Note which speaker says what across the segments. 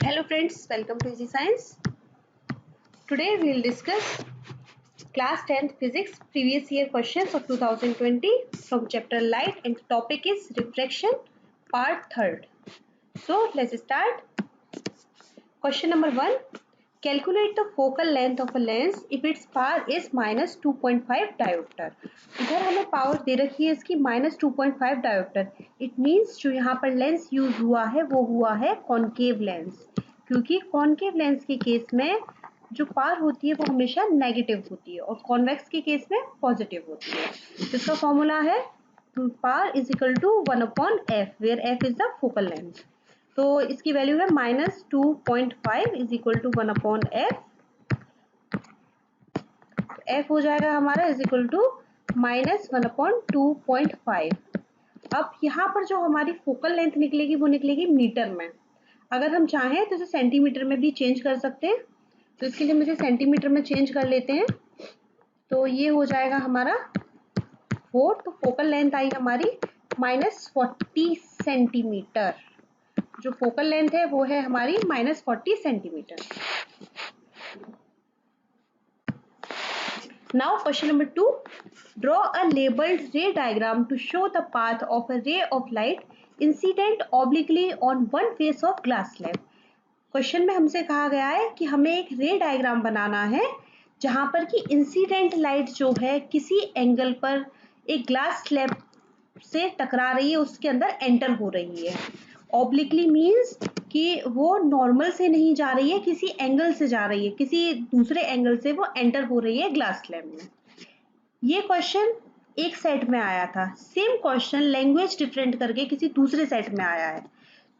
Speaker 1: Hello friends, welcome to Easy Science. Today we will discuss class 10th physics previous year questions of 2020 from chapter light, and the topic is refraction part 3rd. So let's start. Question number 1. Calculate the focal length of a lens if its power is minus 2.5 diopter. इधर हमें power दे रखी है इसकी minus 2.5 diopter. It means जो यहाँ पर lens use हुआ है वो हुआ है कॉनकेव लेंस, क्योंकि कॉनकेव लेंस के केस में जो पावर होती है वो हमेशा नेगेटिव होती है और कॉन्वेक्स के केस में पॉजिटिव होती है. इसका फॉर्मूला है power is equal to 1/f, where f is the focal length. तो इसकी वैल्यू है -2.5 is equal to 1/f. f हो जाएगा हमारा इज इक्वल टू -1/2.5. अब यहाँ पर जो हमारी फोकल लेंथ निकलेगी वो निकलेगी मीटर में. अगर हम चाहें तो इसे सेंटीमीटर में भी चेंज कर सकते हैं, तो इसके लिए मुझे सेंटीमीटर में चेंज कर लेते हैं. तो ये हो जाएगा हमारा 4. तो फोकल लेंथ आई हमारी -40 सेंटीमीटर. जो फोकल लेंथ है वो है हमारी -40 centimetre. Now question number 2. Draw a labelled ray diagram to show the path of a ray of light incident obliquely on one face of glass slab. Question में हमसे कहा गया है कि हमें एक रे डायग्राम बनाना है जहां पर कि इंसिडेंट लाइट जो है किसी एंगल पर एक ग्लास स्लैब से टकरा रही है, उसके अंदर एंटर हो रही है. ऑब्लिकली मीन्स कि वो नॉर्मल से नहीं जा रही है, किसी एंगल से जा रही है, किसी दूसरे एंगल से वो एंटर हो रही है ग्लास स्लैब में. ये क्वेश्चन एक सेट में आया था. सेम क्वेश्चन लैंग्वेज डिफरेंट करके किसी दूसरे सेट में आया है.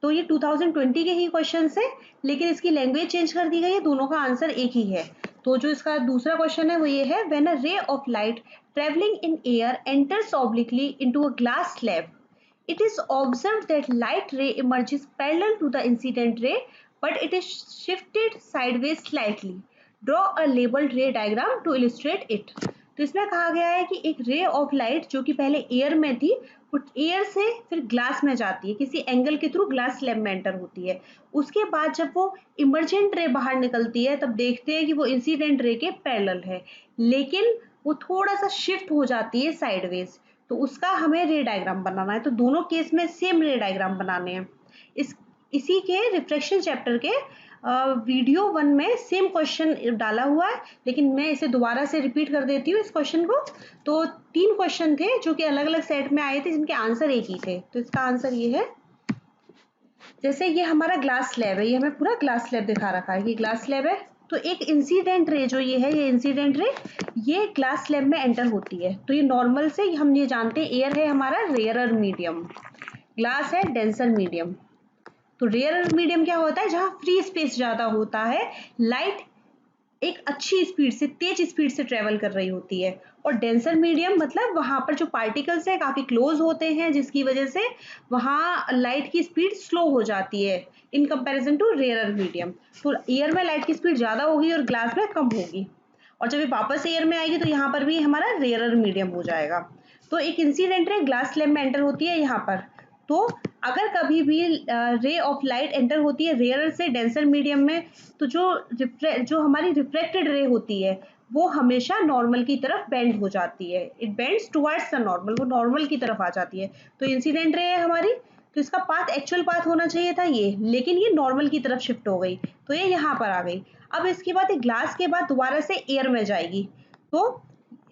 Speaker 1: तो ये 2020 के ही क्वेश्चन है, लेकिन इसकी लैंग्वेज चेंज कर दी गई है. दोनों का आंसर एक ही है. तो जो इसका दूसरा क्वेश्चन है वो ये है, when a ray of light travelling in air enters obliquely into a glass slab, it is observed that light ray emerges parallel to the incident ray, but it is shifted sideways slightly. Draw a labeled ray diagram to illustrate it. तो इसमें कहा गया है कि एक रे of light जो कि पहले एयर में थी, वो एयर से फिर ग्लास में जाती है, किसी एंगल के थ्रू ग्लास स्लैब में एंटर होती है. उसके बाद जब वो इमर्जेंट रे बाहर निकलती है तब देखते हैं कि वो इंसिडेंट रे के पैरेलल है, लेकिन वो थोड़ा सा शिफ्ट हो जाती है साइडवेज. तो उसका हमें रे डायग्राम बनाना है. तो दोनों केस में सेम रे डायग्राम बनाने हैं. इसी के रिफ्रैक्शन चैप्टर के वीडियो 1 में सेम क्वेश्चन डाला हुआ है, लेकिन मैं इसे दोबारा से रिपीट कर देती हूँ इस क्वेश्चन को. तो 3 क्वेश्चन थे जो कि अलग अलग सेट में आए थे, जिनके आंसर एक ही थे. तो इसका आंसर ये है. जैसे ये हमारा ग्लास स्लैब है, ये हमें पूरा ग्लास स्लैब दिखा रखा है, ये ग्लास स्लैब है. तो एक इंसिडेंट रे जो ये है, ये इंसिडेंट रे ये ग्लास स्लैब में एंटर होती है. तो ये नॉर्मल से हम ये जानते हैं, एयर है हमारा रेयरर मीडियम, ग्लास है डेंसर मीडियम. तो रेयरर मीडियम क्या होता है, जहां फ्री स्पेस ज्यादा होता है, लाइट एक अच्छी स्पीड से, तेज स्पीड से ट्रेवल कर रही होती है. और डेंसर मीडियम मतलब वहां पर जो पार्टिकल्स है काफी क्लोज होते हैं, जिसकी वजह से वहां लाइट की स्पीड स्लो हो जाती है in comparison to rarer medium. तो एयर में लाइट की स्पीड ज्यादा होगी और ग्लास में कम होगी, और जब ये वापस एयर में आएगी तो यहाँ पर भी हमारा रेयरर मीडियम हो जाएगा. तो एक इंसिडेंट रे ग्लास स्लैब में एंटर होती है यहाँ पर. तो अगर कभी भी रे ऑफ लाइट एंटर होती है रेयरर से डेंसर मीडियम में, तो जो हमारी रिफ्लेक्टेड रे होती है वो हमेशा नॉर्मल की तरफ बेंड हो जाती है. It bends towards the normal, वो नॉर्मल की तरफ आ जाती है. तो इंसिडेंट रे है हमारी, तो इसका पाथ एक्चुअल पाथ होना चाहिए था ये, लेकिन ये नॉर्मल की तरफ शिफ्ट हो गई, तो ये यहाँ पर आ गई. अब इसके बाद ग्लास के बाद दोबारा से एयर में जाएगी. तो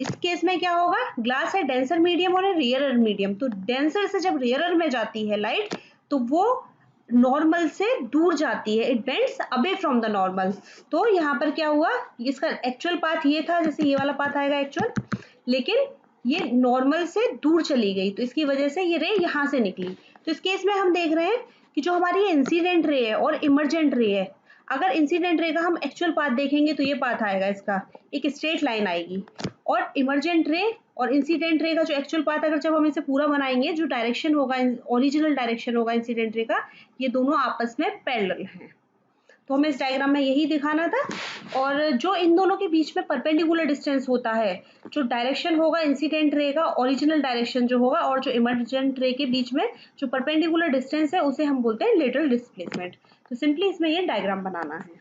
Speaker 1: इस केस में क्या होगा, ग्लास है डेंसर मीडियम और रेयरर मीडियम. तो डेंसर से जब रेयरर में जाती है लाइट, तो वो नॉर्मल से दूर जाती है, it bends away from the normal. तो यहाँ पर क्या हुआ, इसका एक्चुअल पाथ ये था, जैसे ये वाला पाथ आएगा एक्चुअल, लेकिन ये नॉर्मल से दूर चली गई, तो इसकी वजह से ये रे यहाँ से निकली. तो इस केस में हम देख रहे हैं कि जो हमारी इंसिडेंट रे है और इमर्जेंट रे है, अगर इंसिडेंट रे का हम एक्चुअल पाथ देखेंगे तो ये पाथ आएगा, इसका एक स्ट्रेट लाइन आएगी. और इमर्जेंट रे और इंसिडेंट रे का जो एक्चुअल पाथ, अगर जब हम इसे पूरा बनाएंगे, जो डायरेक्शन होगा, ओरिजिनल डायरेक्शन होगा इंसिडेंट रे का, ये दोनों आपस में पैरेलल हैं. तो हमें इस डायग्राम में यही दिखाना था. और जो इन दोनों के बीच में परपेंडिकुलर डिस्टेंस होता है, जो डायरेक्शन होगा इंसिडेंट रे का, ओरिजिनल डायरेक्शन जो होगा, और जो इमर्जेंट रे के बीच में जो परपेंडिकुलर डिस्टेंस है, उसे हम बोलते हैं लेटरल डिस्प्लेसमेंट. तो सिंपली इसमें ये डायग्राम बनाना है।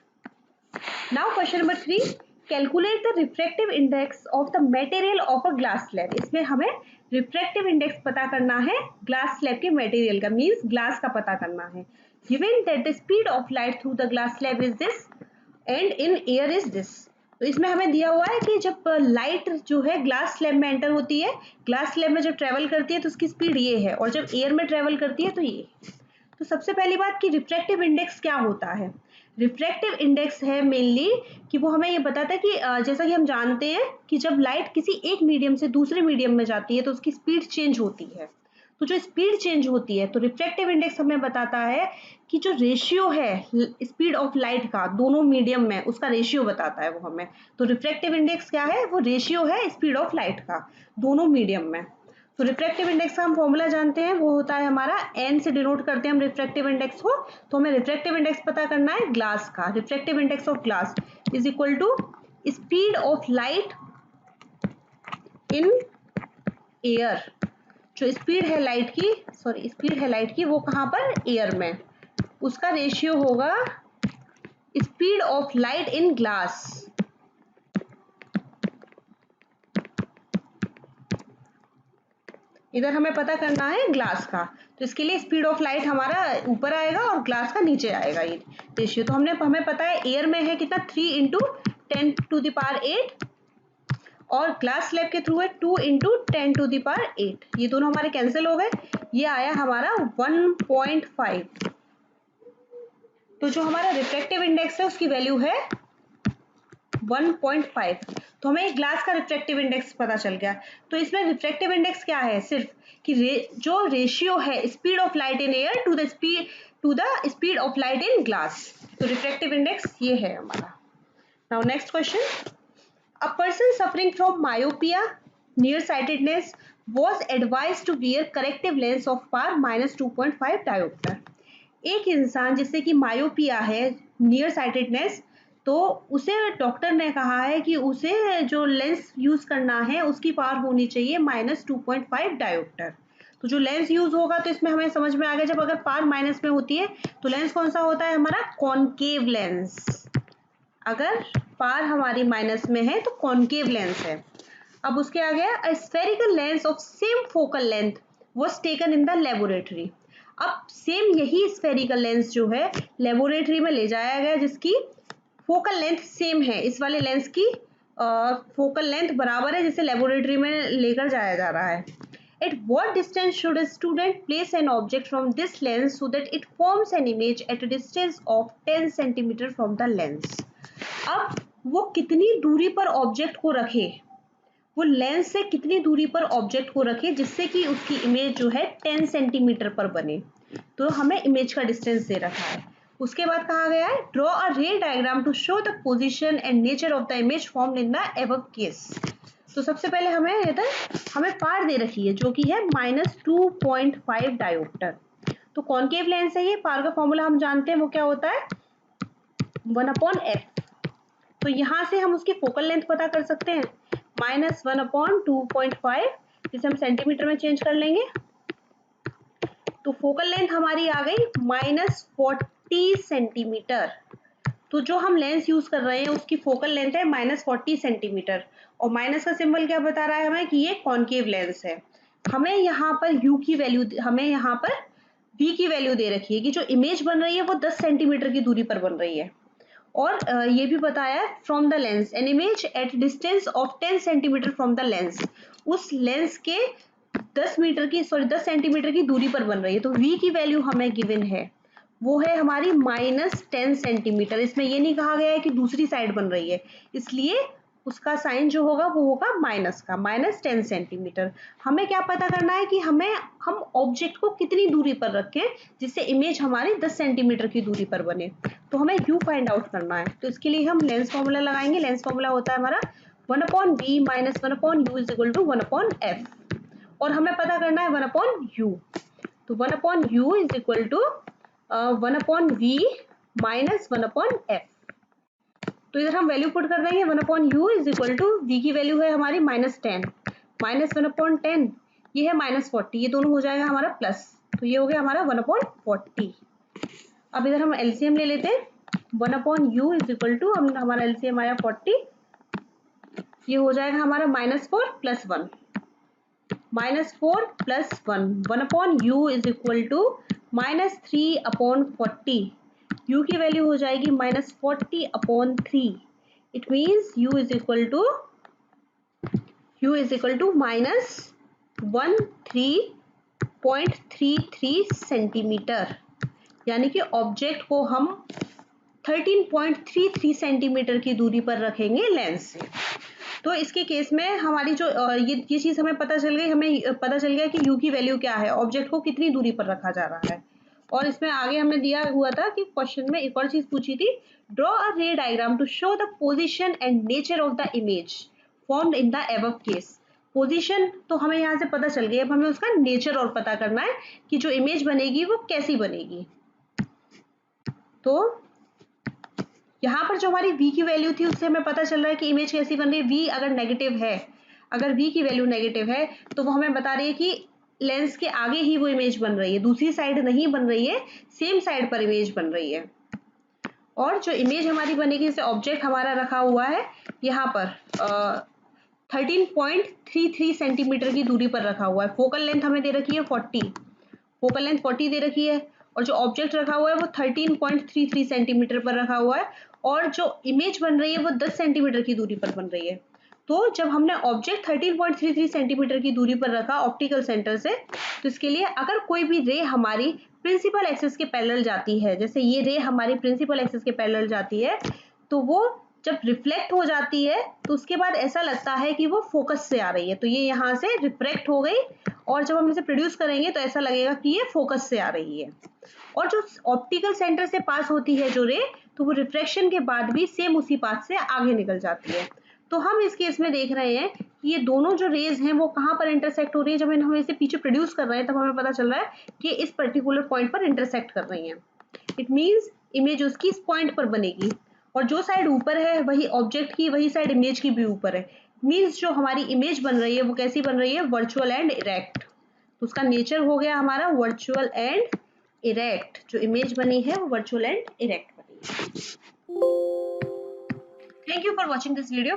Speaker 1: Now question number 3, calculate the refractive index of the material of a glass slab. इसमें हमें रिफ्रैक्टिव इंडेक्स पता करना है ग्लास स्लैब के मटेरियल का, मींस ग्लास का पता करना है। Given that the speed of light through the glass slab is this and in air is this. तो इसमें हमें दिया हुआ है कि जब लाइट जो है ग्लास स्लैब में एंटर होती है, ग्लास स्लैब में जब ट्रेवल करती है तो उसकी स्पीड ये है, और जब एयर में ट्रेवल करती है तो ये। तो सबसे पहली बात कि रिफ्रैक्टिव इंडेक्स क्या होता है। रिफ्रैक्टिव इंडेक्स है मेनली कि वो हमें ये बताता है कि जैसा कि हम जानते हैं कि जब लाइट किसी एक मीडियम से दूसरे मीडियम में जाती है तो उसकी स्पीड चेंज होती है। तो जो स्पीड चेंज होती है तो रिफ्रैक्टिव इंडेक्स हमें बताता है कि जो रेशियो है स्पीड ऑफ लाइट का दोनों मीडियम में, उसका रेशियो बताता है वो हमें। तो रिफ्रैक्टिव इंडेक्स क्या है, वो रेशियो है स्पीड ऑफ लाइट का दोनों मीडियम में। तो रिफ्रैक्टिव इंडेक्स का हम फॉर्मूला जानते हैं, वो होता है हमारा n से डिनोट करते हैं हम रिफ्रैक्टिव इंडेक्स को। तो हमें रिफ्रैक्टिव इंडेक्स पता करना है ग्लास का। Refractive index of glass is equal to speed of light in air. जो स्पीड है लाइट की, स्पीड है लाइट की वो कहाँ पर, एयर में, उसका रेशियो होगा speed of light in glass. इधर हमें पता करना है ग्लास का, तो इसके लिए स्पीड ऑफ लाइट हमारा ऊपर आएगा और ग्लास का नीचे आएगा ये रेशियो। तो हमें पता है एयर में है कितना 3 इंटू 10⁸ और ग्लास स्लैब के थ्रू है 2 इंटू 10⁸। ये दोनों हमारे कैंसिल हो गए, ये आया हमारा 1.5। तो जो हमारा रिफ्रैक्टिव इंडेक्स है उसकी वैल्यू है 1.5। तो हमें एक ग्लास का रिफ्रैक्टिव इंडेक्स पता चल गया। तो इसमें रिफ्रैक्टिव इंडेक्स क्या है, सिर्फ कि जो रेशियो है speed of light in air to the speed of light in glass. तो रिफ्रैक्टिव इंडेक्स ये है हमारा। Now next question, a person suffering from myopia near sightedness was advised to wear corrective lens of power -2.5 dioptre. एक इंसान जिससे कि myopia है, near sightedness, तो उसे डॉक्टर ने कहा है कि उसे जो लेंस यूज करना है उसकी पावर होनी चाहिए -2.5 डायोप्टर। तो जो लेंस यूज होगा तो इसमें हमें समझ में आ गया, जब अगर पावर माइनस में होती है तो लेंस कौन सा होता है हमारा, कॉनकेव लेंस। अगर पावर हमारी माइनस में है तो कॉनकेव लेंस है। अब उसके आगे a spherical lens of same focal length was taken in the laboratory. अब सेम यही स्फेरिकल लेंस जो है लेबोरेटरी में ले जाया गया, जिसकी फोकल लेंथ सेम है, इस वाले लेंस की फोकल लेंथ बराबर है, जिसे लेबोरेटरी में लेकर जाया जा रहा है। At what distance should a student place an object from this lens so that it forms an image at a distance of 10 cm from the lens? अब वो कितनी दूरी पर ऑब्जेक्ट को रखे, वो लेंस से कितनी दूरी पर ऑब्जेक्ट को रखे जिससे कि उसकी इमेज जो है 10 सेंटीमीटर पर बने। तो हमें इमेज का डिस्टेंस दे रखा है। उसके बाद कहा गया है draw a ray diagram to show the position and nature of the image formed in the above case. तो सबसे पहले हमें पार दे रखी है जो कि है -2.5 डायोप्टर। तो कॉनकेव लेंस है ये, पार का फॉर्मूला हम जानते हैं वो क्या होता है 1/f। तो यहाँ से हम उसकी फोकल लेंथ पता कर सकते हैं -1/2.5, जिसे हम सेंटीमीटर में चेंज कर लेंगे। तो फोकल लेंथ हमारी आ गई -40 सेंटीमीटर। तो जो हम लेंस यूज कर रहे हैं उसकी फोकल लेंथ है -40 सेंटीमीटर, और माइनस का सिंबल क्या बता रहा है हमें कि ये कॉनकेव लेंस है। हमें यहाँ पर u की वैल्यू, हमें यहाँ पर v की वैल्यू दे रखी है कि जो इमेज बन रही है वो 10 सेंटीमीटर की दूरी पर बन रही है। और ये भी बताया है from the lens an image at distance of 10 centimetre from the lens, उस लेंस के 10 सेंटीमीटर की दूरी पर बन रही है। तो v की वैल्यू हमें गिवन है, वो है हमारी -10 सेंटीमीटर। इसमें ये नहीं कहा गया है कि दूसरी साइड बन रही है, इसलिए उसका साइन जो होगा वो होगा माइनस का, -10 सेंटीमीटर। हमें क्या पता करना है कि हम ऑब्जेक्ट को कितनी दूरी पर रखें जिससे इमेज हमारी 10 सेंटीमीटर की दूरी पर बने। तो हमें u फाइंड आउट करना है। तो इसके लिए हम लेंस फॉर्मूला लगाएंगे। लेंस फॉर्मूला होता है हमारा 1/v - 1/u = 1/f, और हमें पता करना है 1/u। तो 1/u = 1/v - 1/f। तो इधर हम वैल्यू पुट कर देंगे 1/u = v की वैल्यू है हमारी -10 -1/10, ये है -40, ये दोनों हो जाएगा हमारा प्लस, तो ये हो गया हमारा 1/40। अब इधर हम एलसीएम ले लेते हैं, 1/u इज इक्वल टू, हमारा एलसीएम आया 40, ये हो जाएगा हमारा -4 + 1, -4 + 1, 1/u is equal to -3/40, u की वैल्यू हो जाएगी -40/3, it means u is equal to -13.33 centimetre, यानी कि ऑब्जेक्ट को हम 13.33 सेंटीमीटर की दूरी पर रखेंगे लेंस से। तो इसके केस में हमारी जो ये चीज हमें पता चल गई, हमें पता चल गया कि u की वैल्यू क्या है, ऑब्जेक्ट को कितनी दूरी पर रखा जा रहा है। और इसमें आगे हमने दिया हुआ था कि क्वेश्चन में एक और चीज पूछी थी, draw a ray diagram to show the position and nature of the image formed in the above case. Position तो हमें यहाँ से पता चल गई, अब हमें उसका नेचर और पता करना है कि जो इमेज बनेगी वो कैसी बनेगी। तो यहाँ पर जो हमारी v की वैल्यू थी उससे हमें पता चल रहा है कि इमेज कैसी बन रही है। v अगर नेगेटिव है, अगर v की वैल्यू नेगेटिव है तो वो हमें बता रही है कि लेंस के आगे ही वो इमेज बन रही है, दूसरी साइड नहीं बन रही है, सेम साइड पर इमेज बन रही है। और जो इमेज हमारी बनेगी, जैसे ऑब्जेक्ट हमारा रखा हुआ है यहाँ पर 13.33 सेंटीमीटर की दूरी पर रखा हुआ है, फोकल लेंथ हमें दे रखी है 40, फोकल लेंथ 40 दे रखी है, और जो ऑब्जेक्ट रखा हुआ है वो 13.33 सेंटीमीटर पर रखा हुआ है, और जो इमेज बन रही है वो 10 सेंटीमीटर की दूरी पर बन रही है। तो जब हमने ऑब्जेक्ट 13.33 सेंटीमीटर की दूरी पर रखा ऑप्टिकल सेंटर से, तो इसके लिए अगर कोई भी रे हमारी प्रिंसिपल एक्सिस के पैरेलल जाती है, जैसे ये रे हमारी प्रिंसिपल एक्सिस के पैरेलल जाती है, तो वो जब रिफ्लेक्ट हो जाती है तो उसके बाद ऐसा लगता है कि वो फोकस से आ रही है, तो ये यहाँ से रिफ्रेक्ट हो गई, और जब हम इसे प्रोड्यूस करेंगे तो ऐसा लगेगा कि ये फोकस से आ रही है। और जो ऑप्टिकल सेंटर से पास होती है जो रे, तो वो रिफ्रैक्शन के बाद भी सेम उसी पाथ से आगे निकल जाती है। तो हम इस केस में देख रहे हैं कि ये दोनों जो रेज हैं वो कहाँ पर इंटरसेक्ट हो रही है। जब हम इसे पीछे प्रोड्यूस कर रहे हैं तब हमें पता चल रहा है कि इस पर्टिकुलर पॉइंट पर इंटरसेक्ट कर रही हैं। इट मीन्स इमेज उसकी इस पॉइंट पर बनेगी, और जो साइड ऊपर है वही ऑब्जेक्ट की, वही साइड इमेज की भी ऊपर है। मीन्स जो हमारी इमेज बन रही है वो कैसी बन रही है, वर्चुअल एंड इरेक्ट। तो उसका नेचर हो गया हमारा वर्चुअल एंड इरेक्ट, जो इमेज बनी है वो वर्चुअल एंड इरेक्ट बनी है। Thank you for watching this video.